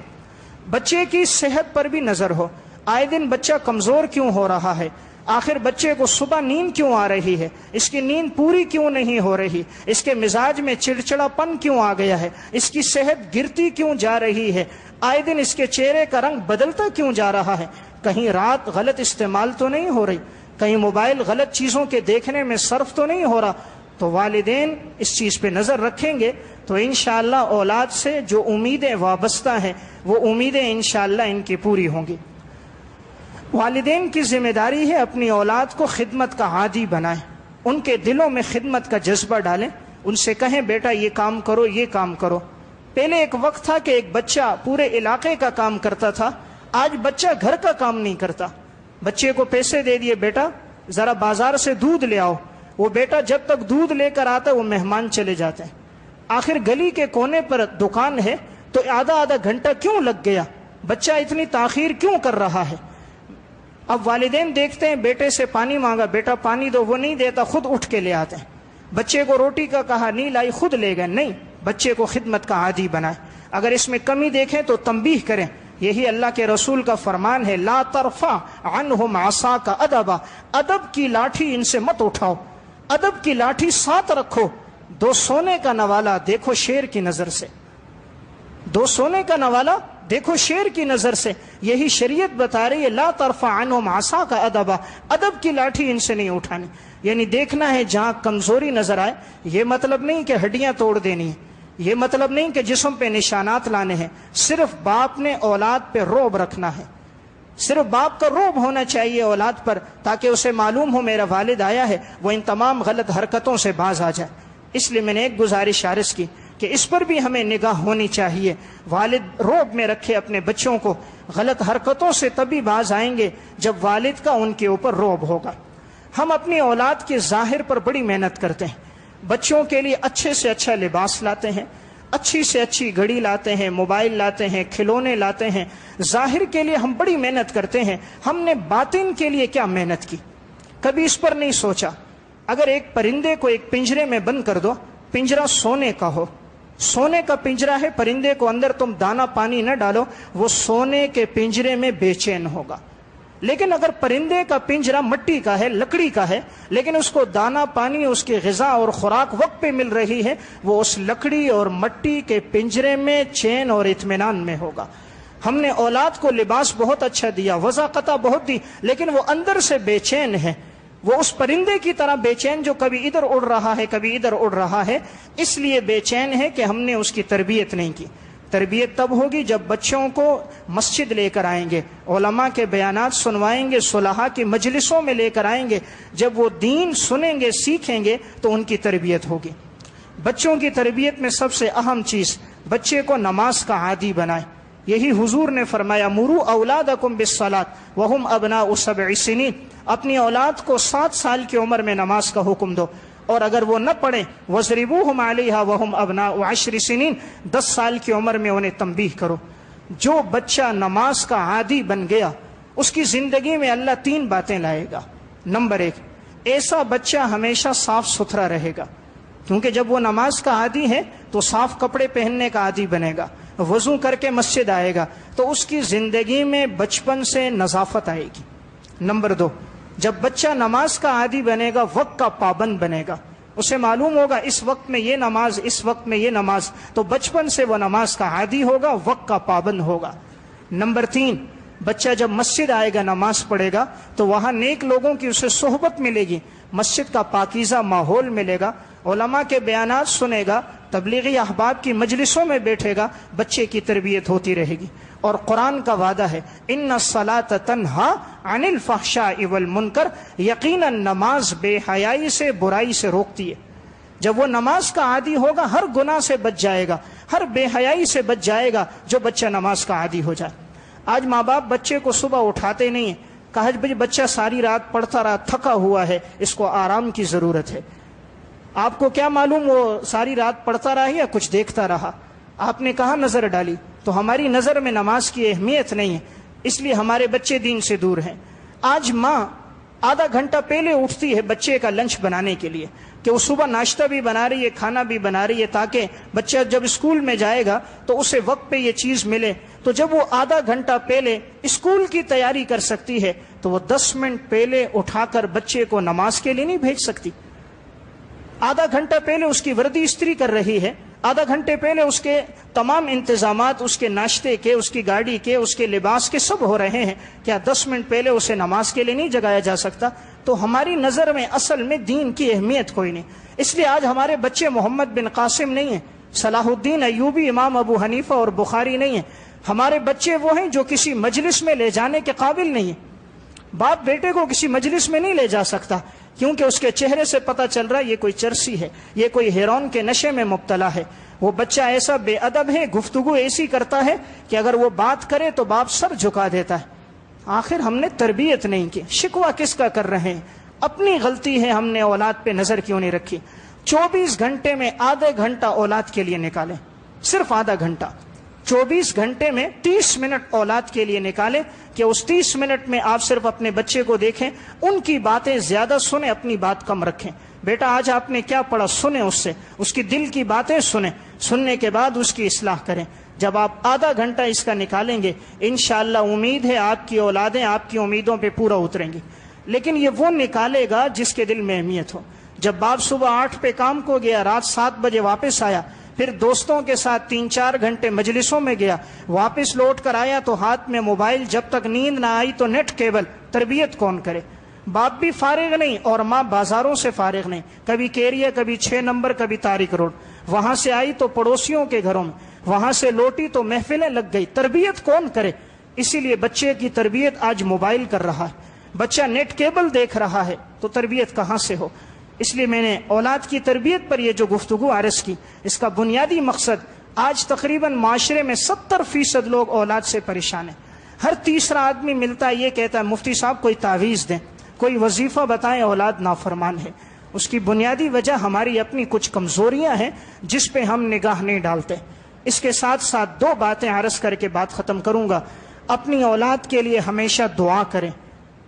بچے کی صحت پر بھی نظر ہو، آئے دن بچہ کمزور کیوں ہو رہا ہے، آخر بچے کو صبح نیند کیوں آ رہی ہے، اس کی نیند پوری کیوں نہیں ہو رہی، اس کے مزاج میں چڑچڑا پن کیوں آ گیا ہے، اس کی صحت گرتی کیوں جا رہی ہے، آئے دن اس کے چہرے کا رنگ بدلتا کیوں جا رہا ہے، کہیں رات غلط استعمال تو نہیں ہو رہی، کہیں موبائل غلط چیزوں کے دیکھنے میں صرف تو نہیں ہو رہا۔ تو والدین اس چیز پہ نظر رکھیں گے تو انشاءاللہ اولاد سے جو امیدیں وابستہ ہیں وہ امیدیں انشاءاللہ ان کی پوری ہوں گی۔ والدین کی ذمہ داری ہے اپنی اولاد کو خدمت کا عادی بنائیں، ان کے دلوں میں خدمت کا جذبہ ڈالیں، ان سے کہیں بیٹا یہ کام کرو یہ کام کرو۔ پہلے ایک وقت تھا کہ ایک بچہ پورے علاقے کا کام کرتا تھا، آج بچہ گھر کا کام نہیں کرتا۔ بچے کو پیسے دے دیے، بیٹا ذرا بازار سے دودھ لے آؤ، وہ بیٹا جب تک دودھ لے کر آتا ہے وہ مہمان چلے جاتے ہیں۔ آخر گلی کے کونے پر دکان ہے تو آدھا گھنٹہ کیوں لگ گیا، بچہ اتنی تاخیر کیوں کر رہا ہے۔ اب والدین دیکھتے ہیں بیٹے سے پانی مانگا، بیٹا پانی دو، وہ نہیں دیتا، خود اٹھ کے لے آتے ہیں۔ بچے کو روٹی کا کہا، نہیں لائی، خود لے گئے۔ نہیں، بچے کو خدمت کا عادی بنائے، اگر اس میں کمی دیکھیں تو تنبیہ کریں۔ یہی اللہ کے رسول کا فرمان ہے، لا ترفع عنہم عصاک ادبا، ادب کی لاٹھی ان سے مت اٹھاؤ، ادب کی لاٹھی ساتھ رکھو۔ دو سونے کا نوالا دیکھو شیر کی نظر سے، دو سونے کا نوالا دیکھو شیر کی نظر سے۔ یہی شریعت بتا رہی ہے، لا ترفع عنہم عصاک ادبا، ادب کی لاٹھی ان سے نہیں اٹھانی۔ یعنی دیکھنا ہے جہاں کمزوری نظر آئے، یہ مطلب نہیں کہ ہڈیاں توڑ دینی ہے، یہ مطلب نہیں کہ جسم پہ نشانات لانے ہیں، صرف باپ نے اولاد پہ رعب رکھنا ہے، صرف باپ کا رعب ہونا چاہیے اولاد پر، تاکہ اسے معلوم ہو میرا والد آیا ہے، وہ ان تمام غلط حرکتوں سے باز آ جائے۔ اس لیے میں نے ایک گزارش عرض کی کہ اس پر بھی ہمیں نگاہ ہونی چاہیے، والد رعب میں رکھے اپنے بچوں کو، غلط حرکتوں سے تبھی باز آئیں گے جب والد کا ان کے اوپر رعب ہوگا۔ ہم اپنی اولاد کے ظاہر پر بڑی محنت کرتے ہیں، بچوں کے لیے اچھے سے اچھا لباس لاتے ہیں، اچھی سے اچھی گھڑی لاتے ہیں، موبائل لاتے ہیں، کھلونے لاتے ہیں، ظاہر کے لیے ہم بڑی محنت کرتے ہیں، ہم نے باطن کے لیے کیا محنت کی، کبھی اس پر نہیں سوچا۔ اگر ایک پرندے کو ایک پنجرے میں بند کر دو، پنجرا سونے کا ہو، سونے کا پنجرا ہے، پرندے کو اندر تم دانا پانی نہ ڈالو، وہ سونے کے پنجرے میں بے چین ہوگا۔ لیکن اگر پرندے کا پنجرا مٹی کا ہے، لکڑی کا ہے، لیکن اس کو دانا پانی، اس کی غذا اور خوراک وقت پہ مل رہی ہے، وہ اس لکڑی اور مٹی کے پنجرے میں چین اور اطمینان میں ہوگا۔ ہم نے اولاد کو لباس بہت اچھا دیا، وضاقتہ بہت دی، لیکن وہ اندر سے بے چین ہے، وہ اس پرندے کی طرح بے چین جو کبھی ادھر اڑ رہا ہے کبھی ادھر اڑ رہا ہے، اس لیے بے چین ہے کہ ہم نے اس کی تربیت نہیں کی۔ تربیت تب ہوگی جب بچوں کو مسجد لے کر آئیں گے، علماء کے بیانات سنوائیں گے، صلحاء کی مجلسوں میں لے کر آئیں گے، جب وہ دین سنیں گے سیکھیں گے تو ان کی تربیت ہوگی۔ بچوں کی تربیت میں سب سے اہم چیز بچے کو نماز کا عادی بنائیں۔ یہی حضور نے فرمایا، مروا اولادکم بالصلاۃ وہم ابناء 7 سنین، اپنی اولاد کو 7 سال کی عمر میں نماز کا حکم دو، اور اگر وہ نہ پڑھیں وَضْرِبُوهُمْ عَلَيْهَا وَهُمْ أَبْنَاءُ 10 سنین، 10 سال کی عمر میں انہیں تنبیہ کرو۔ جو بچہ نماز کا عادی بن گیا اس کی زندگی میں اللہ 3 باتیں لائے گا۔ نمبر 1، ایسا بچہ ہمیشہ صاف ستھرا رہے گا، کیونکہ جب وہ نماز کا عادی ہے تو صاف کپڑے پہننے کا عادی بنے گا، وضو کر کے مسجد آئے گا، تو اس کی زندگی میں بچپن سے نظافت آئے گی۔ نمبر 2، جب بچہ نماز کا عادی بنے گا وقت کا پابند بنے گا، اسے معلوم ہوگا اس وقت میں یہ نماز، اس وقت میں یہ نماز، تو بچپن سے وہ نماز کا عادی ہوگا، وقت کا پابند ہوگا۔ نمبر 3، بچہ جب مسجد آئے گا نماز پڑھے گا تو وہاں نیک لوگوں کی اسے صحبت ملے گی، مسجد کا پاکیزہ ماحول ملے گا، علماء کے بیانات سنے گا، تبلیغی احباب کی مجلسوں میں بیٹھے گا، بچے کی تربیت ہوتی رہے گی۔ اور قرآن کا وعدہ ہے ان الصلاۃ تنہا عن الفحشاء والمنکر، یقیناً نماز بے حیائی سے، برائی سے روکتی ہے۔ جب وہ نماز کا عادی ہوگا ہر گناہ سے بچ جائے گا، ہر بے حیائی سے بچ جائے گا جو بچہ نماز کا عادی ہو جائے۔ آج ماں باپ بچے کو صبح اٹھاتے نہیں ہیں، کہا بھائی بچہ ساری رات پڑھتا رہا، تھکا ہوا ہے، اس کو آرام کی ضرورت ہے۔ آپ کو کیا معلوم وہ ساری رات پڑھتا رہا یا کچھ دیکھتا رہا؟ آپ نے کہاں نظر ڈالی؟ تو ہماری نظر میں نماز کی اہمیت نہیں ہے، اس لیے ہمارے بچے دین سے دور ہیں۔ آج ماں آدھا گھنٹہ پہلے اٹھتی ہے بچے کا لنچ بنانے کے لیے، کہ وہ صبح ناشتہ بھی بنا رہی ہے، کھانا بھی بنا رہی ہے، تاکہ بچہ جب اسکول میں جائے گا تو اسے وقت پہ یہ چیز ملے۔ تو جب وہ آدھا گھنٹہ پہلے اسکول کی تیاری کر سکتی ہے تو وہ 10 منٹ پہلے اٹھا کر بچے کو نماز کے لیے نہیں بھیج سکتی؟ آدھا گھنٹہ پہلے اس کی وردی استری کر رہی ہے، آدھا گھنٹے پہلے اس کے تمام انتظامات، اس کے ناشتے کے، اس کی گاڑی کے، اس کے لباس کے سب ہو رہے ہیں، کیا 10 منٹ پہلے اسے نماز کے لیے نہیں جگایا جا سکتا؟ تو ہماری نظر میں اصل میں دین کی اہمیت کوئی نہیں۔ اس لیے آج ہمارے بچے محمد بن قاسم نہیں ہیں، صلاح الدین ایوبی، امام ابو حنیفہ اور بخاری نہیں ہیں۔ ہمارے بچے وہ ہیں جو کسی مجلس میں لے جانے کے قابل نہیں ہیں۔ باپ بیٹے کو کسی مجلس میں نہیں لے جا سکتا، کیونکہ اس کے چہرے سے پتہ چل رہا ہے یہ کوئی چرسی ہے، یہ کوئی ہیرون کے نشے میں مبتلا ہے۔ وہ بچہ ایسا بے ادب ہے، گفتگو ایسی کرتا ہے کہ اگر وہ بات کرے تو باپ سر جھکا دیتا ہے۔ آخر ہم نے تربیت نہیں کی، شکوہ کس کا کر رہے ہیں؟ اپنی غلطی ہے، ہم نے اولاد پہ نظر کیوں نہیں رکھی؟ 24 گھنٹے میں آدھا گھنٹہ اولاد کے لیے نکالیں، صرف آدھا گھنٹہ۔ 24 گھنٹے میں 30 منٹ اولاد کے لیے نکالیں، کہ اس 30 منٹ میں آپ صرف اپنے بچے کو دیکھیں، ان کی باتیں زیادہ سنیں، اپنی بات کم رکھیں۔ بیٹا آج آپ نے کیا پڑھا، سنیں اس سے، اس کی دل کی باتیں سنیں، سننے کے بعد اس کی اصلاح کریں۔ جب آپ آدھا گھنٹہ اس کا نکالیں گے، انشاءاللہ امید ہے آپ کی اولادیں آپ کی امیدوں پہ پورا اتریں گی۔ لیکن یہ وہ نکالے گا جس کے دل میں اہمیت ہو۔ جب باپ صبح 8 پہ کام کو گیا، رات 7 بجے واپس آیا، پھر دوستوں کے ساتھ 3-4 گھنٹے مجلسوں میں گیا، واپس لوٹ کر آیا تو ہاتھ میں موبائل، جب تک نیند نہ آئی تو نیٹ کیبل، تربیت کون کرے؟ باپ بھی فارغ نہیں اور ماں بازاروں سے فارغ نہیں، کبھی کیریا، کبھی 6 نمبر، کبھی طارق روڈ، وہاں سے آئی تو پڑوسیوں کے گھروں میں، وہاں سے لوٹی تو محفلیں لگ گئی، تربیت کون کرے؟ اسی لیے بچے کی تربیت آج موبائل کر رہا ہے، بچہ نیٹ کیبل دیکھ رہا ہے، تو تربیت کہاں سے ہو؟ اس لیے میں نے اولاد کی تربیت پر یہ جو گفتگو عرض کی، اس کا بنیادی مقصد آج تقریباً معاشرے میں 70% لوگ اولاد سے پریشان ہیں۔ ہر تیسرا آدمی ملتا ہے یہ کہتا ہے مفتی صاحب کوئی تعویذ دیں، کوئی وظیفہ بتائیں، اولاد نافرمان ہے۔ اس کی بنیادی وجہ ہماری اپنی کچھ کمزوریاں ہیں جس پہ ہم نگاہ نہیں ڈالتے۔ اس کے ساتھ ساتھ 2 باتیں عرض کر کے بات ختم کروں گا۔ اپنی اولاد کے لیے ہمیشہ دعا کریں،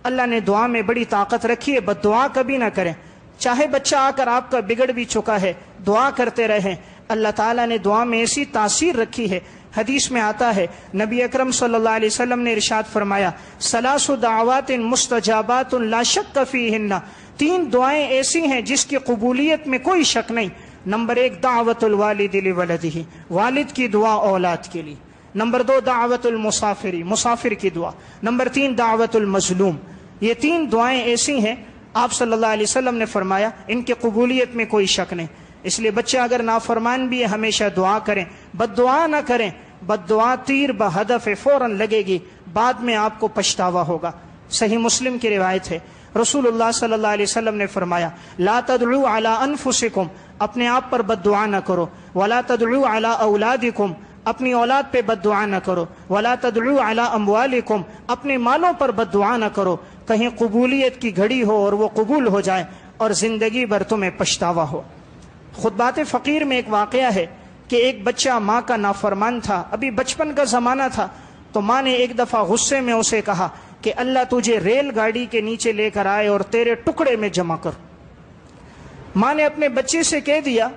اللہ نے دعا میں بڑی طاقت رکھی ہے، بد دعا کبھی نہ کریں۔ چاہے بچہ آ کر آپ کا بگڑ بھی چکا ہے، دعا کرتے رہیں، اللہ تعالیٰ نے دعا میں ایسی تاثیر رکھی ہے۔ حدیث میں آتا ہے، نبی اکرم صلی اللہ علیہ وسلم نے ارشاد فرمایا، 3 دعوات مستجابات لا شک فیہن، 3 دعائیں ایسی ہیں جس کی قبولیت میں کوئی شک نہیں۔ نمبر 1 دعوت الوالد لولدہ، والد کی دعا اولاد کے لیے۔ نمبر 2 دعوت المسافر، مسافر کی دعا۔ نمبر 3 دعوت المظلوم۔ یہ 3 دعائیں ایسی ہیں، آپ صلی اللہ علیہ وسلم نے فرمایا ان کی قبولیت میں کوئی شک نہیں۔ اس لیے بچہ اگر نافرمان بھی ہے ہمیشہ دعا کریں، بد دعا نہ کریں۔ بد دعا تیر بہدف فوراً لگے گی، بعد میں آپ کو پچھتاوا ہوگا۔ صحیح مسلم کی روایت ہے، رسول اللہ صلی اللہ علیہ وسلم نے فرمایا، لا تدعوا علی انفسکم، اپنے آپ پر بد دعا نہ کرو، ولا تدعوا علی اولادکم، اپنی اولاد پہ بد دعا نہ کرو، ولا تدعوا علی اموالکم، اپنے مالوں پر بد دعا نہ کرو، کہیں قبولیت کی گھڑی ہو اور وہ قبول ہو جائے اور زندگی بھر تمہیں پچھتاوا ہو۔ خطبات فقیر میں ایک واقعہ ہے کہ ایک بچہ ماں کا نافرمان تھا، ابھی بچپن کا زمانہ تھا، تو ماں نے ایک دفعہ غصے میں اسے کہا کہ اللہ تجھے ریل گاڑی کے نیچے لے کر آئے اور تیرے ٹکڑے میں جمع کر۔ ماں نے اپنے بچے سے کہہ دیا،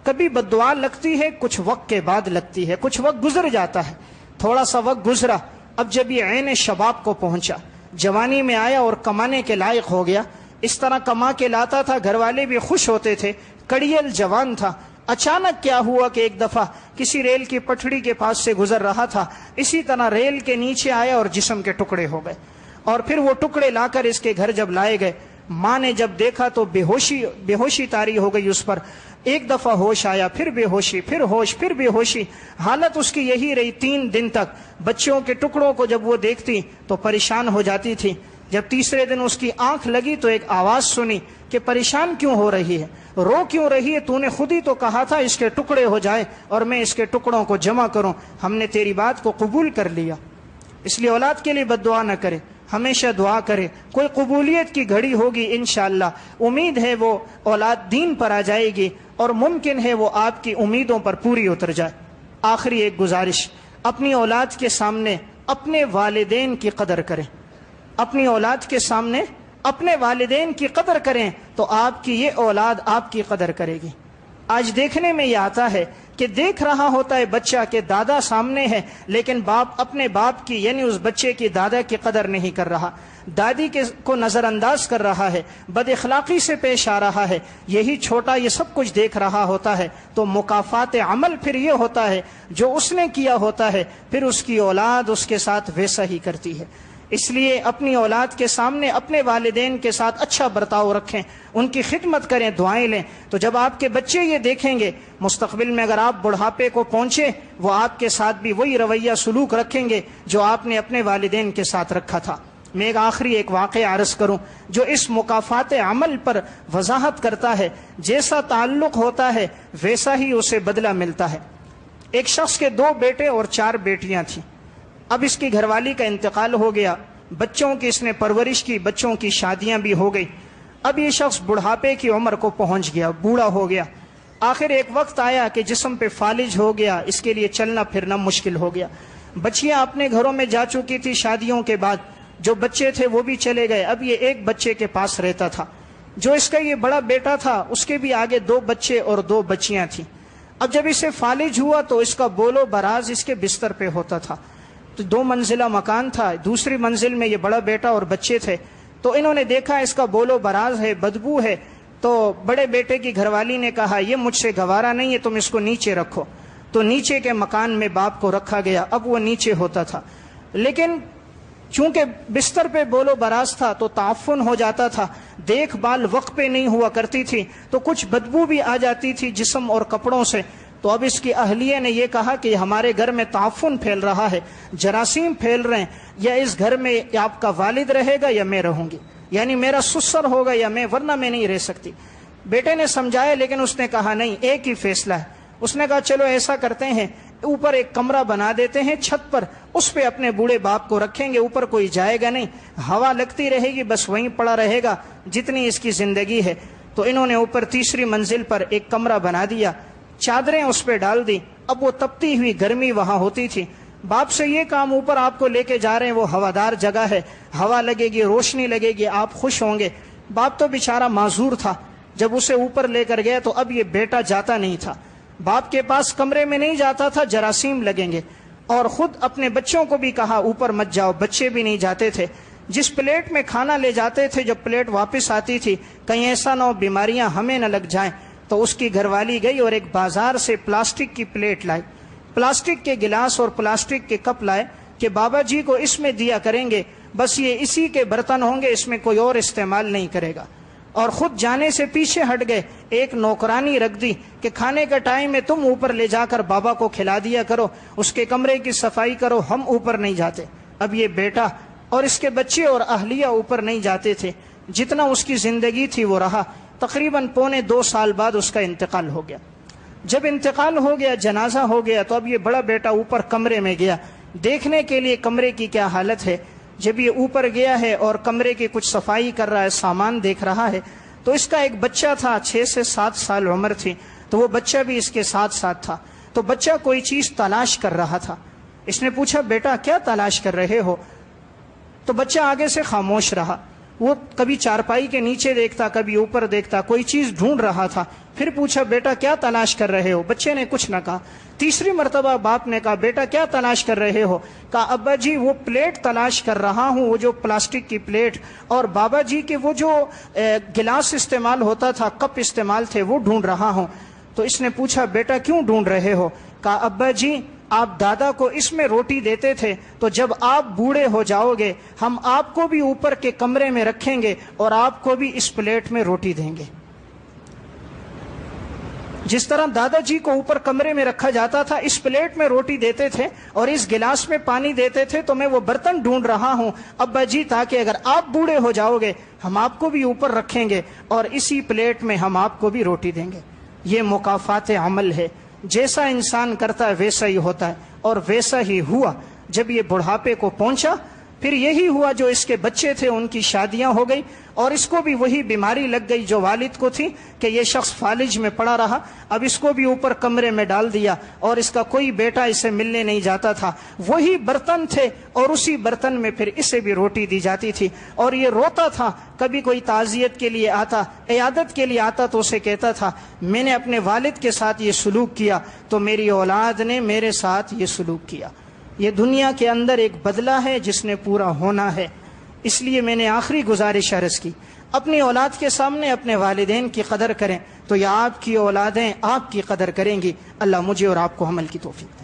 کبھی بد دعا لگتی ہے، کچھ وقت کے بعد لگتی ہے، کچھ وقت گزر جاتا ہے۔ تھوڑا سا وقت گزرا، اب جب یہ عین شباب کو پہنچا، جوانی میں آیا اور کمانے کے لائق ہو گیا، اس طرح کما کے لاتا تھا، گھر والے بھی خوش ہوتے تھے، کڑیل جوان تھا، اچانک کیا ہوا کہ ایک دفعہ کسی ریل کی پٹڑی کے پاس سے گزر رہا تھا، اسی طرح ریل کے نیچے آیا اور جسم کے ٹکڑے ہو گئے، اور پھر وہ ٹکڑے لا کر اس کے گھر جب لائے گئے، ماں نے جب دیکھا تو بے ہوشی طاری ہو گئی اس پر۔ ایک دفعہ ہوش آیا، پھر بے ہوشی، پھر ہوش، پھر بے ہوشی، حالت اس کی یہی رہی 3 دن تک۔ بچوں کے ٹکڑوں کو جب وہ دیکھتی تو پریشان ہو جاتی تھی۔ جب تیسرے دن اس کی آنکھ لگی تو ایک آواز سنی کہ پریشان کیوں ہو رہی ہے، رو کیوں رہی ہے، تو نے خود ہی تو کہا تھا اس کے ٹکڑے ہو جائے اور میں اس کے ٹکڑوں کو جمع کروں، ہم نے تیری بات کو قبول کر لیا۔ اس لیے اولاد کے لیے بد دعا نہ کرے، ہمیشہ دعا کرے، کوئی قبولیت کی گھڑی ہوگی انشاءاللہ، امید ہے وہ اولاد دین پر آ جائے گی اور ممکن ہے وہ آپ کی امیدوں پر پوری اتر جائے۔ آخری ایک گزارش، اپنی اولاد کے سامنے اپنے والدین کی قدر کریں، اپنی اولاد کے سامنے اپنے والدین کی قدر کریں تو آپ کی یہ اولاد آپ کی قدر کرے گی۔ آج دیکھنے میں یہ آتا ہے کہ دیکھ رہا ہوتا ہے بچہ کہ دادا سامنے ہے، لیکن باپ اپنے باپ کی یعنی اس بچے کی دادا کی قدر نہیں کر رہا، دادی کو نظر انداز کر رہا ہے، بد اخلاقی سے پیش آ رہا ہے۔ یہی چھوٹا یہ سب کچھ دیکھ رہا ہوتا ہے تو مکافات عمل پھر یہ ہوتا ہے جو اس نے کیا ہوتا ہے، پھر اس کی اولاد اس کے ساتھ ویسا ہی کرتی ہے۔ اس لیے اپنی اولاد کے سامنے اپنے والدین کے ساتھ اچھا برتاؤ رکھیں، ان کی خدمت کریں، دعائیں لیں، تو جب آپ کے بچے یہ دیکھیں گے مستقبل میں اگر آپ بڑھاپے کو پہنچے وہ آپ کے ساتھ بھی وہی رویہ سلوک رکھیں گے جو آپ نے اپنے والدین کے ساتھ رکھا تھا۔ میں ایک واقعہ عرض کروں جو اس مکافات عمل پر وضاحت کرتا ہے، جیسا تعلق ہوتا ہے ویسا ہی اسے بدلہ ملتا ہے۔ ایک شخص کے 2 بیٹے اور 4 بیٹیاں تھیں۔ اب اس کی گھر والی کا انتقال ہو گیا، بچوں کی اس نے پرورش کی، بچوں کی شادیاں بھی ہو گئی۔ اب یہ شخص بڑھاپے کی عمر کو پہنچ گیا، بوڑھا ہو گیا۔ آخر ایک وقت آیا کہ جسم پہ فالج ہو گیا، اس کے لیے چلنا پھرنا مشکل ہو گیا۔ بچیاں اپنے گھروں میں جا چکی تھی شادیوں کے بعد، جو بچے تھے وہ بھی چلے گئے، اب یہ ایک بچے کے پاس رہتا تھا۔ جو اس کا یہ بڑا بیٹا تھا اس کے بھی آگے 2 بچے اور 2 بچیاں تھیں۔ اب جب اسے فالج ہوا تو اس کا بول و براز اس کے بستر پہ ہوتا تھا۔ تو 2 منزلہ مکان تھا، دوسری منزل میں یہ بڑا بیٹا اور بچے تھے، تو انہوں نے دیکھا اس کا بول و براز ہے، بدبو ہے، تو بڑے بیٹے کی گھر والی نے کہا یہ مجھ سے گوارا نہیں ہے، تم اس کو نیچے رکھو۔ تو نیچے کے مکان میں باپ کو رکھا گیا۔ اب وہ نیچے ہوتا تھا، لیکن چونکہ بستر پہ بول و براز تھا تو تعفن ہو جاتا تھا، دیکھ بھال وقت پہ نہیں ہوا کرتی تھی، تو کچھ بدبو بھی آ جاتی تھی جسم اور کپڑوں سے۔ تو اب اس کی اہلیہ نے یہ کہا کہ ہمارے گھر میں تعفن پھیل رہا ہے، جراثیم پھیل رہے ہیں، یا اس گھر میں آپ کا والد رہے گا یا میں رہوں گی، یعنی میرا سسر ہوگا یا میں، ورنہ میں نہیں رہ سکتی۔ بیٹے نے سمجھایا لیکن اس نے کہا نہیں، ایک ہی فیصلہ ہے۔ اس نے کہا چلو ایسا کرتے ہیں، اوپر ایک کمرہ بنا دیتے ہیں چھت پر، اس پہ اپنے بوڑھے باپ کو رکھیں گے، اوپر کوئی جائے گا نہیں، ہوا لگتی رہے گی، بس وہیں پڑا رہے گا جتنی اس کی زندگی ہے۔ تو انہوں نے اوپر تیسری منزل پر ایک کمرہ بنا دیا، چادریں اس پہ ڈال دی۔ اب وہ تپتی ہوئی گرمی وہاں ہوتی تھی، باپ سے یہ کام اوپر آپ کو لے کے جا رہے ہیں، وہ ہوادار جگہ ہے، ہوا لگے گی، روشنی لگے گی، آپ خوش ہوں گے۔ باپ تو بیچارہ معذور تھا، جب اسے اوپر لے کر گیا تو اب یہ بیٹا جاتا نہیں تھا، باپ کے پاس کمرے میں نہیں جاتا تھا، جراثیم لگیں گے، اور خود اپنے بچوں کو بھی کہا اوپر مت جاؤ، بچے بھی نہیں جاتے تھے۔ جس پلیٹ میں کھانا لے جاتے تھے جب پلیٹ واپس آتی تھی کہیں ایسا نہ ہو بیماریاں ہمیں نہ لگ جائیں، تو اس کی گھر والی گئی اور ایک بازار سے پلاسٹک کی پلیٹ لائی، پلاسٹک کے گلاس اور پلاسٹک کے کپ لائے کہ بابا جی کو اس میں دیا کریں گے، بس یہ اسی کے برتن ہوں گے، اس میں کوئی اور استعمال نہیں کرے گا۔ اور خود جانے سے پیچھے ہٹ گئے، ایک نوکرانی رکھ دی کہ کھانے کا ٹائم ہے تم اوپر لے جا کر بابا کو کھلا دیا کرو، اس کے کمرے کی صفائی کرو، ہم اوپر نہیں جاتے۔ اب یہ بیٹا اور اس کے بچے اور اہلیہ اوپر نہیں جاتے تھے، جتنا اس کی زندگی تھی وہ رہا۔ تقریباً 2.25 سال بعد اس کا انتقال ہو گیا۔ جب انتقال ہو گیا، جنازہ ہو گیا، تو اب یہ بڑا بیٹا اوپر کمرے میں گیا دیکھنے کے لیے کمرے کی کیا حالت ہے۔ جب یہ اوپر گیا ہے اور کمرے کی کچھ صفائی کر رہا ہے، سامان دیکھ رہا ہے، تو اس کا ایک بچہ تھا، 6 سے 7 سال عمر تھی، تو وہ بچہ بھی اس کے ساتھ تھا۔ تو بچہ کوئی چیز تلاش کر رہا تھا۔ اس نے پوچھا بیٹا کیا تلاش کر رہے ہو؟ تو بچہ آگے سے خاموش رہا، وہ کبھی چارپائی کے نیچے دیکھتا، کبھی اوپر دیکھتا، کوئی چیز ڈھونڈ رہا تھا۔ پھر پوچھا بیٹا کیا تلاش کر رہے ہو؟ بچے نے کچھ نہ کہا۔ تیسری مرتبہ باپ نے کہا بیٹا کیا تلاش کر رہے ہو؟ کہا ابا جی وہ پلیٹ تلاش کر رہا ہوں، وہ جو پلاسٹک کی پلیٹ، اور بابا جی کے وہ جو گلاس استعمال ہوتا تھا، کپ استعمال تھے، وہ ڈھونڈ رہا ہوں۔ تو اس نے پوچھا بیٹا کیوں ڈھونڈ رہے ہو؟ کہا ابا جی آپ دادا کو اس میں روٹی دیتے تھے، تو جب آپ بوڑھے ہو جاؤ گے ہم آپ کو بھی اوپر کے کمرے میں رکھیں گے اور آپ کو بھی اس پلیٹ میں روٹی دیں گے۔ جس طرح دادا جی کو اوپر کمرے میں رکھا جاتا تھا، اس پلیٹ میں روٹی دیتے تھے اور اس گلاس میں پانی دیتے تھے، تو میں وہ برتن ڈھونڈ رہا ہوں ابا جی تاکہ اگر آپ بوڑھے ہو جاؤ گے ہم آپ کو بھی اوپر رکھیں گے اور اسی پلیٹ میں ہم آپ کو بھی روٹی دیں گے۔ یہ مکافات عمل ہے، جیسا انسان کرتا ہے ویسا ہی ہوتا ہے، اور ویسا ہی ہوا۔ جب یہ بڑھاپے کو پہنچا پھر یہی ہوا، جو اس کے بچے تھے ان کی شادیاں ہو گئی اور اس کو بھی وہی بیماری لگ گئی جو والد کو تھی کہ یہ شخص فالج میں پڑا رہا۔ اب اس کو بھی اوپر کمرے میں ڈال دیا اور اس کا کوئی بیٹا اسے ملنے نہیں جاتا تھا۔ وہی برتن تھے اور اسی برتن میں پھر اسے بھی روٹی دی جاتی تھی، اور یہ روتا تھا۔ کبھی کوئی تعزیت کے لیے آتا، عیادت کے لیے آتا تو اسے کہتا تھا میں نے اپنے والد کے ساتھ یہ سلوک کیا تو میری اولاد نے میرے ساتھ یہ سلوک کیا۔ یہ دنیا کے اندر ایک بدلہ ہے جس نے پورا ہونا ہے۔ اس لیے میں نے آخری گزارش عرض کی، اپنی اولاد کے سامنے اپنے والدین کی قدر کریں تو یہ آپ کی اولادیں آپ کی قدر کریں گی۔ اللہ مجھے اور آپ کو عمل کی توفیق دے۔